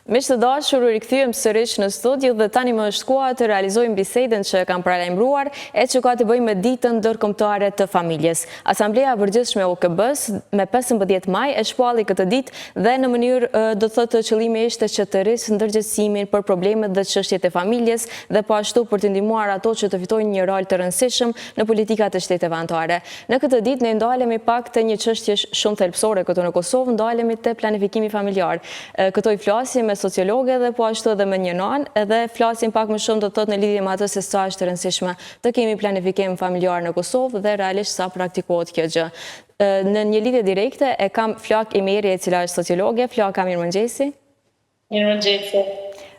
Miq të dashur, u rikthyem sërish në studio dhe tani më është koha të realizojmë bisedën që kam paralajmëruar e që ka të bëjë me ditën ndërkombëtare të familjes. Asambleja e Përgjithshme e OKB-s me 15 maj e shpalli këtë ditë dhe në mënyrë do të thotë qëllimi ishte që të rrisë ndërgjegjësimin për problemet dhe çështjet e familjes dhe po ashtu për të ndihmuar ato që të fitojnë një rol të rëndësishëm në politikat e shteteve anëtare. Në këtë ditë ne ndalemi pak te një çështje shumë thelbësore këtu në Kosovë, ndalemi te planifikimi familjar. Këto i flasim me sociologë dhe po ashtu edhe me një nan, edhe flasim pak më shumë do të thotë në lidhje me atë se sa është e rëndësishme të kemi planifikim familjar në Kosovë dhe realisht sa praktikohet kjo gjë. Në një lidhje direkte e kam Flak Imeri, e cila është sociologe. Flaka, mirëmëngjesi. Mirëmëngjesi.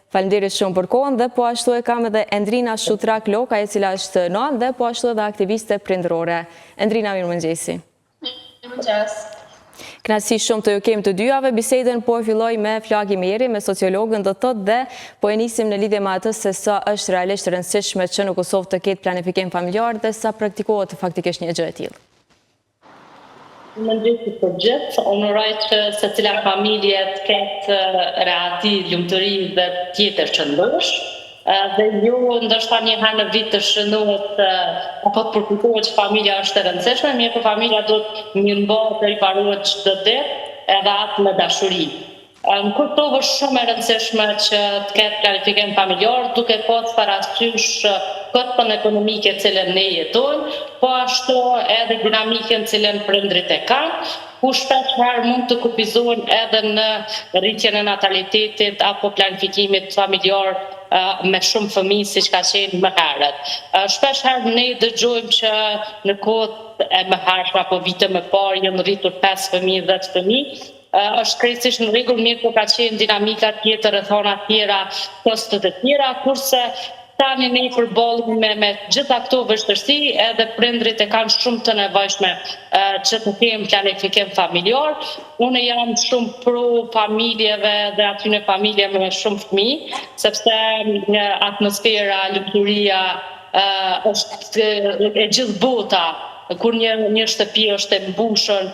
Faleminderit shumë për kohën dhe po ashtu e kam edhe Endrina Shutrak Loka, e cila është nan dhe po ashtu edhe aktiviste prindërore. Endrina, mirëmëngjesi. Mirëmëngjes. Kënaqësi shumë të ju kem të dyjave. Bisedën po e filloj me Flak Imeri, me sociologën do të thotë, dhe po e nisim në lidhje me atë se sa është realisht rëndësishme që në Kosovë të ketë planifikim familjar dhe sa praktikohet faktikisht një gjë e tillë. Mëngjesi për gjithë, onoroj që secila familje të ketë reati, lumturi dhe tjetër qëndrush. Dhe ju ndoshta një herë në vit të shënohet apo të përkujtohet që familja është e rëndësishme, mirë po familja do të mirëmbahet dhe riparohet çdo ditë edhe atë me dashuri. Më kuptova shumë e rëndësishme që të ketë planifikim familjar, duke pasur parasysh kotën ekonomike cilën ne jetojmë, po ashtu edhe dinamikën cilën prindrit e kanë, ku shpeshherë mund të kufizohen edhe në rritjen e natalitetit apo planifikimit familjar me shumë fëmijë siç ka qenë më herët. Shpeshherë ne dëgjojmë që në kohët e mëhershme apo vite më parë janë rritur 5 fëmijë, 10 fëmijë. Është krejtësisht në rregull, mirë po ka qenë dinamika tjetër, rrethana tjera, kostet e tjera, kurse tani ne përballemi me gjitha këto vështirësi, edhe prindrit e kanë shumë të nevojshme që të kemë planifikim familjar. Unë jam shumë pro familjeve dhe atyne familje me shumë fëmijë, sepse atmosfera, lumturia është e gjithë bota. Kur një shtëpi është e mbushur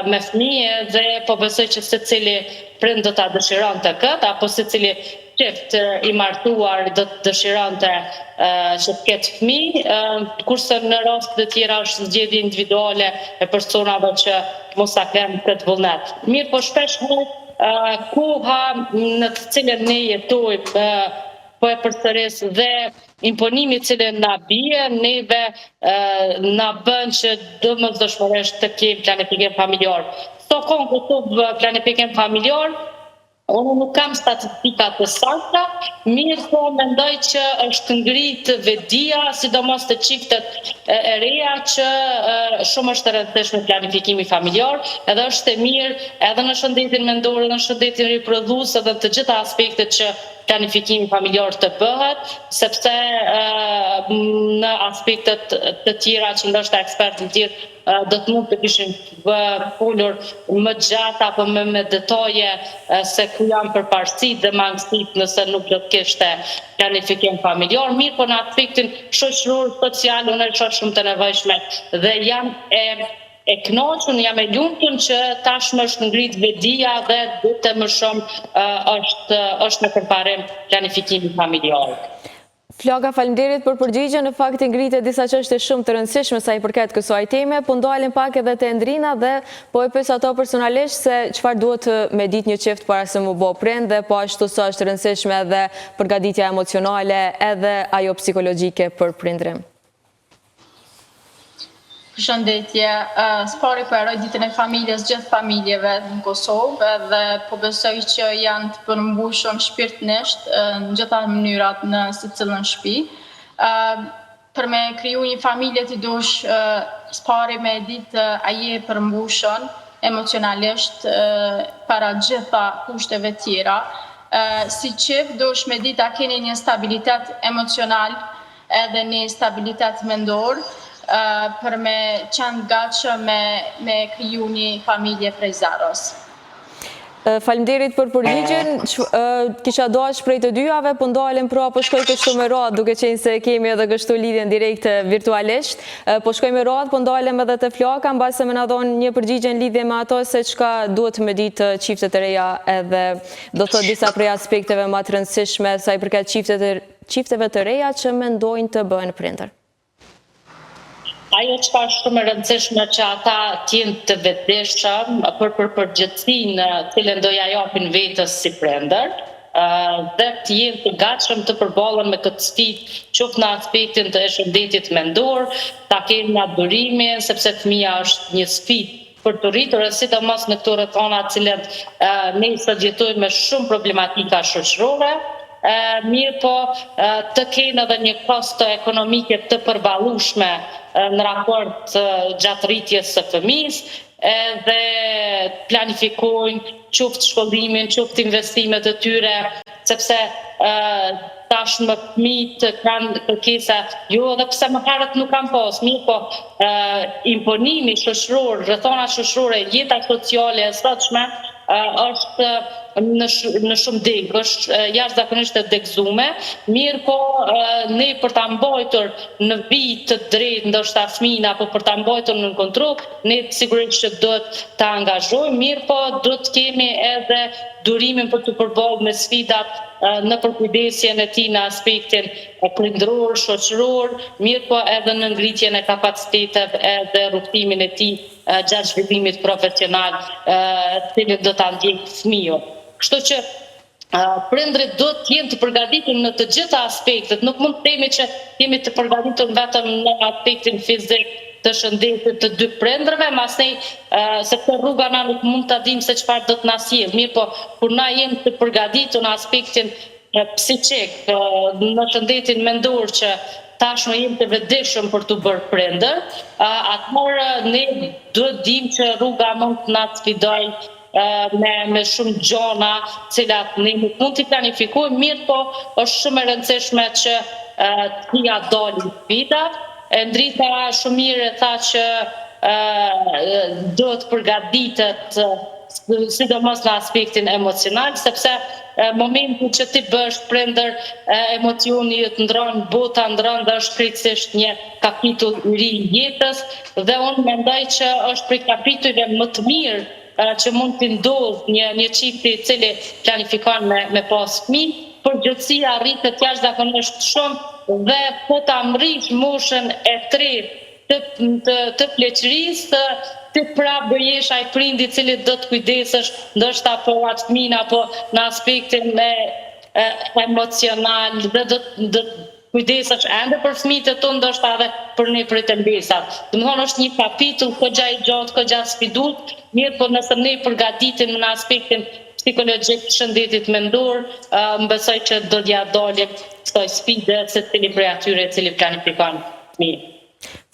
me fëmijë dhe po besoj që secili prind do ta dëshironte këtë, apo secili çift i martuar do të dëshironte që të ketë fëmijë, kurse në raste të tjera është zgjedhje individuale e personave që mos ta kenë këtë vullnet. Mirë po shpesh koha në të cilën ne jetojmë po e përsëris dhe imponimi cilën na bie, neve na bën që domosdoshmërisht të kemi planifikim familjar. Sa ka në Kosovë planifikim familjar, unë nuk kam statistika të sakta, mirë po mendoj që është ngritë vetdia, sidomos të çiftet e reja, që shumë është e rëndësishme planifikimi familjar, edhe është e mirë edhe në shëndetin mendor, edhe në shëndetin riprodhues, edhe të gjitha aspektet që planifikimi familjar të bëhet, sepse në aspektet të tjera që ndoshta ekspertët tjerë do të mund të kishin folur më gjatë apo me detaje se ku janë përparësitë dhe mangësitë nëse nuk do të kishte planifikim familjar. Mirë po në aspektin shoqëror, social, unë shoh shumë të nevojshme dhe jam e kënaqur, jam e lumtur që tashmë është ngrit vetdia dhe të më shumë është në përparim planifikimi familjar. Flaka, faleminderit për përgjigjen. Në fakt ngritet disa çështje shumë të rëndësishme sa i përket kësaj teme, po ndalim pak edhe te Endrina dhe po e pyes ato personalisht se çfarë duhet me ditë një çift para se mu bë prind dhe po ashtu sa është rëndësishme edhe përgatitja emocionale edhe ajo psikologjike për prindrim. Përshëndetje, spari përroj ditën e familjes gjithë familjeve në Kosovë dhe po besoj që janë të përmbushur shpirtnisht në gjitha mënyrat në secilën shtëpi. Për me kriju një familje të dush spari me ditë a je përmbushur emocionalisht para gjitha kushteve tjera. Si çift dush me ditë a keni një stabilitet emocional edhe një stabilitet mendor, për me qenë gatshëm me kriju një familje prej zeros. Faleminderit për përgjigjen. Kisha dashur prej të dyjave, po ndalem pra po shkoj kështu me radhë, duke qenë se kemi edhe kështu lidhjen direkte virtualisht. Po shkoj me radhë, po ndalem edhe te Flaka, mbase më na dhon një përgjigje në lidhje me ato se çka duhet me ditë çiftet e reja, edhe do të thotë disa prej aspekteve më të rëndësishme sa i përket çifteve të reja që mendojnë të bëhen prindër. Ajo që ka shumë e rëndësishme që ata t'jenë të vetëdijshëm për përgjithësinë cilën do ja japin vetës si prindër, dhe t'jenë të gatshëm të përballen me këtë sfidë, qoftë në aspektin të shëndetit mendor, ta kenë nga durimi, sepse fëmia është një sfidë për të rritur, e sidomos në këto rrethana të cilat ne sot jetojmë me shumë problematika shoqërore. Mirë po të kenë edhe një kosto ekonomike të përballueshme në raport gjatë rritjes së fëmijës, dhe planifikojnë qoftë shkollimin, qoftë investimet e tyre, sepse tashmë fëmijët kanë kërkesa, jo edhe pse më herët nuk kanë pas, mirë po imponimi shoqëror, rrethana shoqërore, jeta sociale e sotshme është në shumë degë, është jashtëzakonisht e degëzuar, mirë po ne për ta mbajtur në vit të drejtë ndoshta fëmijën apo për ta mbajtur në kontroll, ne sigurisht që duhet ta angazhojmë, mirë po duhet të kemi edhe durimin për të përballur me sfidat në përkujdesjen e tij në aspektin prindëror, shoqëror, mirë po edhe në ngritjen e kapaciteteve edhe rrugtimin e tij gjatë zhvillimit profesional cilin do ta ndjekë fëmiu. Kështu që prindrit do të jenë të përgatitur në të gjitha aspektet, nuk mund të themi që jemi të përgatitur vetëm në aspektin fizik të shëndetit të dy prindërve, masnej sepse rruga na nuk mund ta dimë se çfarë do të na sjellë. Mirë po, kur na jemi të përgatitur në aspektin psiqik, në shëndetin mendor që tashmë jemi të vetëdijshëm për të bërë prindër, atëherë ne duhet dimë që rruga mund të na sfidojë me shumë gjona, cilat ne nuk mund t'i planifikojmë, mirë po është shumë e rëndësishme që t'ia dalin sfidat. Ndrita shumë mirë tha që do të përgatitet sidomos në aspektin emocional, sepse momentin që ti bësh prindër, emocioni të ndron, bota ndron dhe është krejtësisht një kapitull i ri i jetës, dhe unë mendoj që është prej kapitujve më të mirë që mund të ndodhë një çifti i cili planifikon me pas fëmijë, përgjithësia rritet jashtëzakonisht shumë, dhe po ta mrish moshën e tretë të pleqërisë, ti prapë bëjesh ai prindi i cili do të kujdesesh ndoshta për atë fëmijën apo në aspektin emocional, dhe do kujdesesh ende për fëmijët e tu, ndoshta edhe për ne për të mbesat. Domthonë është një kapitull goxha i gjatë, goxha sfidues, mirë po nëse ne përgatitem në aspektin psikologjik të shëndetit mendor, besoj që do t'ja dalim këto sfide secili prej atyre i cili planifikon fëmijë.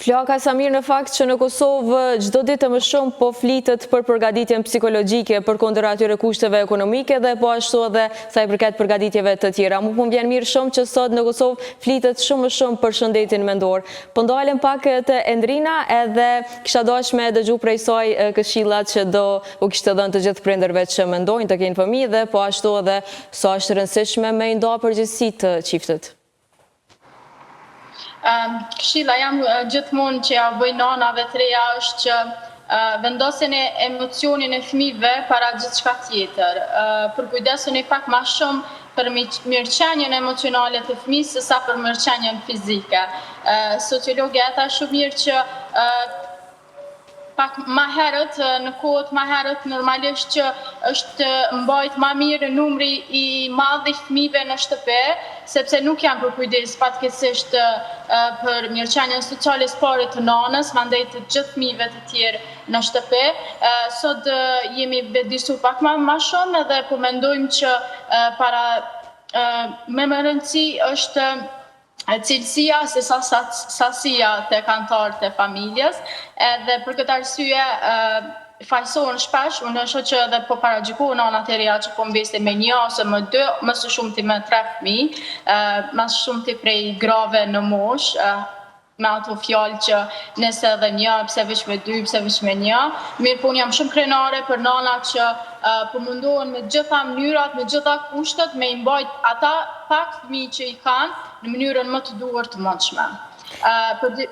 Flaka, sa mirë në fakt që në Kosovë çdo ditë më shumë po flitet për përgatitjen psikologjike përkundër atyre kushteve ekonomike, dhe po ashtu edhe sa i përket përgatitjeve të tjera. Mu po m'vjen mirë shumë që sot në Kosovë flitet shumë më shumë për shëndetin mendor. Po ndalem pak te Endrina, edhe kisha dashur me dëgju prej saj këshillat që do u kishte dhënë të gjithë prindërve që mendojnë të kenë fëmijë, dhe po ashtu edhe sa është rëndësishme me i nda përgjegjësitë të çiftit. Këshilla jam gjithmonë që ja bëj nanave të reja është që vendosin e emocionin e fëmijëve para gjithçka tjetër. Përkujdesuni pak më shumë për mirëqenjen emocionale të fëmijës se sa për mirëqenjen fizike. Sociologja e tha shumë mirë që pak më herët, në kohët më herët, normalisht që është mbajt më mirë numri i madh i fëmijëve në shtëpi, sepse nuk janë përkujdes fatkeqësisht për mirëqenjen sociale së pari të nanës, mandej të gjithë fëmijëve të tjerë në shtëpi. Sot jemi vetëdijsur pak më shumë, edhe po mendojmë që më rëndësi është cilësia se sasia të kantarët e familjes, edhe për këtë arsye fajsohen shpesh, unë shoh që edhe po paragjikohen anat e reja që po mbesin me 1 ose me 2, më së shumti me 3 fëmijë, më së shumti prej grave në moshë, me ato fjalë që nëse edhe një, pse veç me dy, pse veç me një. Mirë po unë jam shumë krenare për nanat që po mundohen me gjitha mënyrat, me gjitha kushtet, me i mbajt ata pak fëmijë që i kanë në mënyrën më të duhur të mundshme.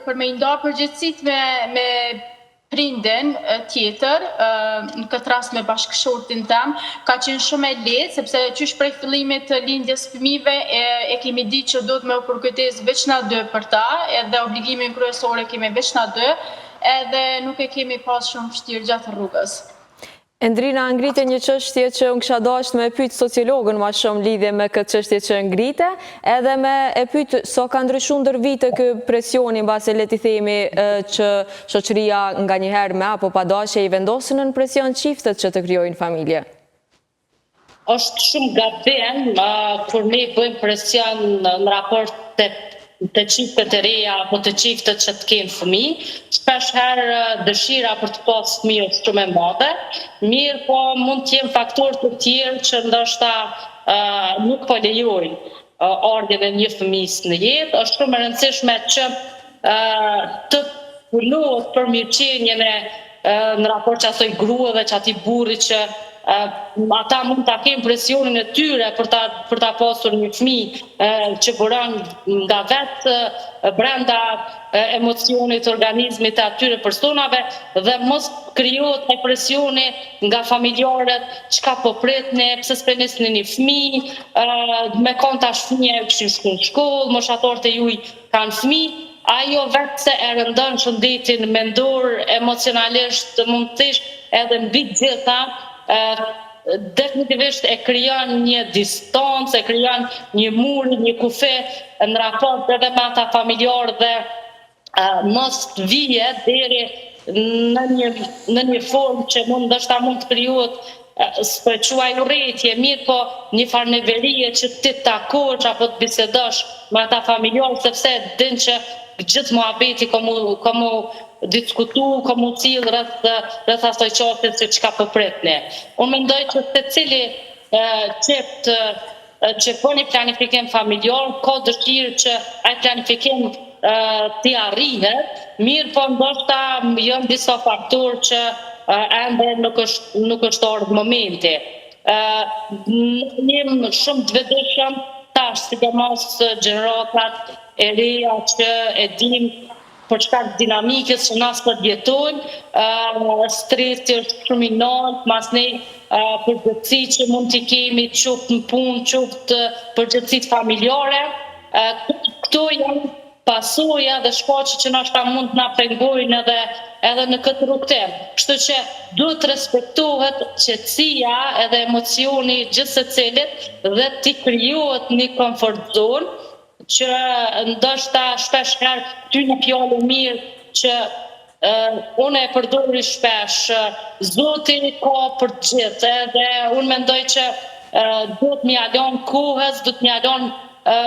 Për me i nda përgjithësit me prindin tjetër, në këtë rast me bashkëshortin tem, ka qenë shumë e lehtë, sepse qysh prej fillimit të lindjes fëmijëve e kemi ditë që duhet me u përkujtes veç na dy për ta, edhe obligimin kryesor e kemi veç na dy, edhe nuk e kemi pas shumë vështirë gjatë rrugës. Endrina, ngrite një çështje që unë kisha dashur me pyet sociologën më shumë lidhje me këtë çështje që ngrite, edhe me e pyet so ka ndryshuar ndër vite ky presioni mbase le të themi që shoqëria nganjëherë me apo pa dashje i vendosin në presion çiftet që të krijojnë familje. Është shumë gabim kur ne bëjmë presion në raport të çiftet e reja apo të çiftet që të kenë fëmijë, shpesh herë dëshira për të pasur fëmijë është shumë e madhe, mirë po mund të jenë faktorë të tjerë që ndoshta nuk po lejojnë ardhjen e një fëmijë në jetë. Është shumë e rëndësishme që të punohet për mirëqenien në raport që asoj grua dhe që ati burri që ata mund ta kenë presionin e tyre për ta pasur një fëmijë që buron nga vetë brenda emocionit, organizmit të atyre personave dhe mos krijohet ai presioni nga familjarët, çka po pritni, pse s'prenisni një fëmijë, me kon tash fëmijë kishin shkuar në shkollë, moshatorët e juaj kanë fëmijë. Ajo vetë se e rëndon shëndetin mendor, emocionalisht, mundësisht edhe mbi gjitha, definitivisht e krijon një distancë, e krijon një mur, një kufe në raport edhe me ata familjarë dhe mos të vije deri në një formë që ndoshta mund të krijohet s'po quaj urrëtie, mirë po një farë neverie që ti të takosh apo të bisedosh me ata familjarë, sepse din që gjithë muhabeti ka mu diskutu, ka mu cilë rreth asoj qoftit se çka po pritni. Unë mendoj që secili çift që po një planifikim familjar, ka dëshirë që ai planifikim t'i arrihet, mirë po ndoshta janë disa faktorë që ende nuk është ardhur momenti. Jam shumë të vetëdijshëm tash, sidomos gjeneratat e reja që e dim për shkak dinamikës që na sot jetojnë, stresi është shumë i lartë, mas ne përgjithësi që mund t'i kemi qoftë në punë, qoftë përgjithësitë familjare, këto janë pasoja dhe shkaqe që ndoshta mund na pengojnë edhe në këtë rrugtim. Kështu që duhet respektohet qetësia edhe emocioni gjithë secilit dhe t'i krijohet një komfort zonë që ndoshta shpesh herë ty një fjalë mirë që unë e përdori shpesh, Zoti ka për të gjithë, edhe unë mendoj që duhet m'ia lënë kohës, duhet m'ia lënë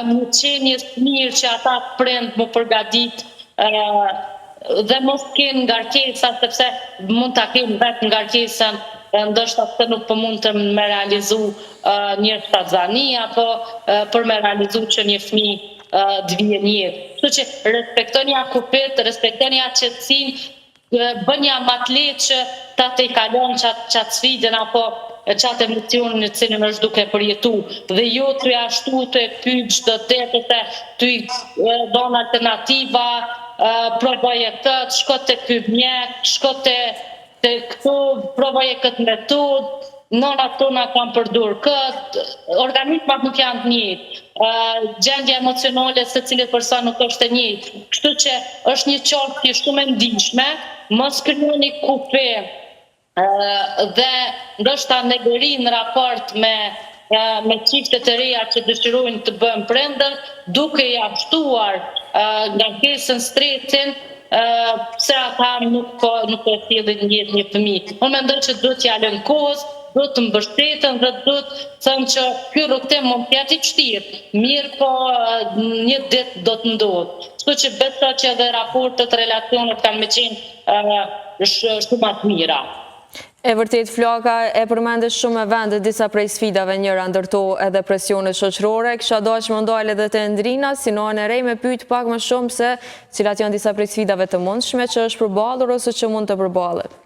një qenjes mirë që ata prind më përgatit dhe mos kenë ngarkesa, sepse mund ta kenë vetë ngarkesën, ndoshta pse nuk po mund të me realizu një shtazani apo për me realizu që një fëmijë të vijë në jetë. Kështu që respektoni akupit, respektoni qetësinë, bëni më të lehtë që ta të kalon çat sfidën apo çat emocionin në cilin është duke përjetu. Dhe jo të ashtu të pyet çdo ditë se ty don alternativa, provoje këtë, shko te ky mjek, shko te këtu, provoje këtë metodë. Nëna tona kanë përdorur këtë, organizmat nuk janë të njëjtë, gjendja emocionale se cilit person nuk është e njëjtë. Kështu që është një çështje shumë e ndihshme, mos krijoni kupe dhe ndoshta negëri në raport me çiftet e reja që dëshirojnë të bëhen prindër, duke i aftuar ngarkesën, stresin, pse ata nuk e thillin një fëmijë. Unë mendoj që duhet t'ia lënë kohës, duhet të mbështeten dhe duhet thënë që ky rrugtim mund të jetë i vështirë, mirë po një ditë do të ndodhë. Kështu që besoj që edhe raportet, relacionet kanë me qenë shumë të mira. E vërtet, Flaka e përmendë shumë e vendet disa prej sfidave, njëra ndërto edhe presionet shoqërore. Kisha dashur më ndalë edhe të Endrina, si në e rej me pyet pak më shumë se cilat janë disa prej sfidave të mundshme që është përballur ose që mund të përballet.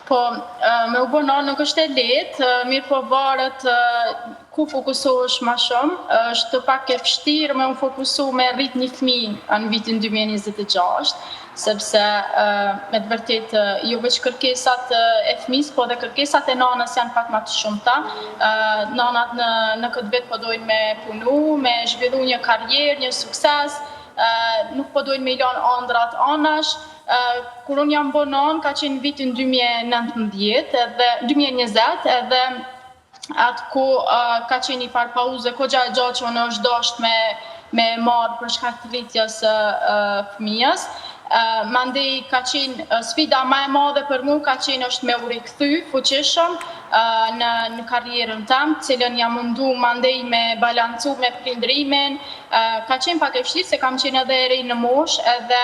Po, me u bëna nuk është e lehtë, mirë po varet ku fokusohesh më shumë. Është pak e vështirë me u fokusu me rrit një fëmijë në vitin 2026, sepse me të vërtet jo veç kërkesat e fëmijës, po dhe kërkesat e nanës janë pak më të shumta. Nanat në këtë vit po dojnë me punu, me zhvillu një karrierë, një sukses, nuk po dojnë me i lanë ëndrat anash. Kur unë jam bërë nanë, ka qenë vitin 2019 edhe 2020 edhe atë ku ka qenë një farë pauze, ko gjatë gjatë që unë është dasht me marë për shkak të rritjes fëmijës. Mandej ka qenë sfida më e madhe për mu, ka qenë është me u rikthy fuqishëm në karrierën tam, cilën jam mundu mandej me balancu me prindrimin. Ka qenë pak e vështirë se kam qenë edhe e rej në mosh, edhe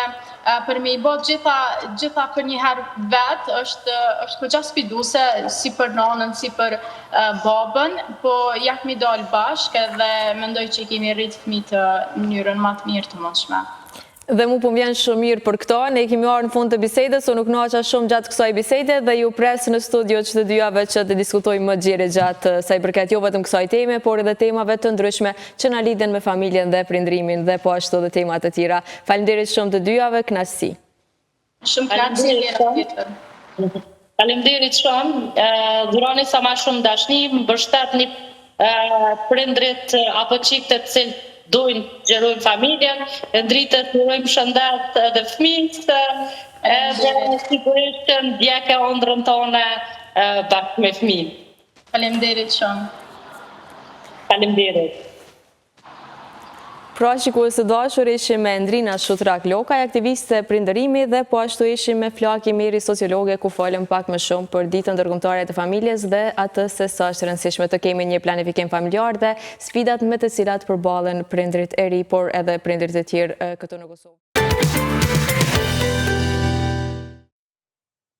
për me i bot gjitha për një herë vetë është këgja sfiduse, si për nanën, si për babën, po jak mi dalë bashkë edhe mendoj që kemi rritë fëmijë të mënyrën më të mirë të mundshme. Dhe mu po vjen shumë mirë për këto, ne kemi arë në fund të bisedës, unë nuk naqa shumë gjatë kësaj bisede dhe ju presë në studio që të dyjave që të diskutojmë më gjire gjatë sa i përket jo vetëm kësaj teme, por edhe temave të ndryshme që na lidhen me familjen dhe prindrimin dhe po ashtu dhe temat të tjera. Faleminderit shumë të dyjave, kënaqësi. Shumë kënaqësi. Faleminderit shumë, dhuroni sa më shumë dashni, mbështetni prindrit apo çiftet të cilët dojnë gjerojnë familjen, ndritët urojmë shëndet edhe fëmijës, edhe sigurisht që ndjekë ëndrrën tonë bashkë me fëmijë. Faleminderit shumë. Faleminderit. Pra shikues të dashur, ishim me Endrina Shutrak Lokaj, aktiviste prindërimi dhe po ashtu ishim me Flaki Miri, sociologe, ku folëm pak më shumë për ditën ndërkombëtare të familjes dhe atë se sa është rëndësishme të kemi një planifikim familjar dhe sfidat me të cilat përballen prindrit e ri, por edhe prindrit e tjerë këtu në Kosovë.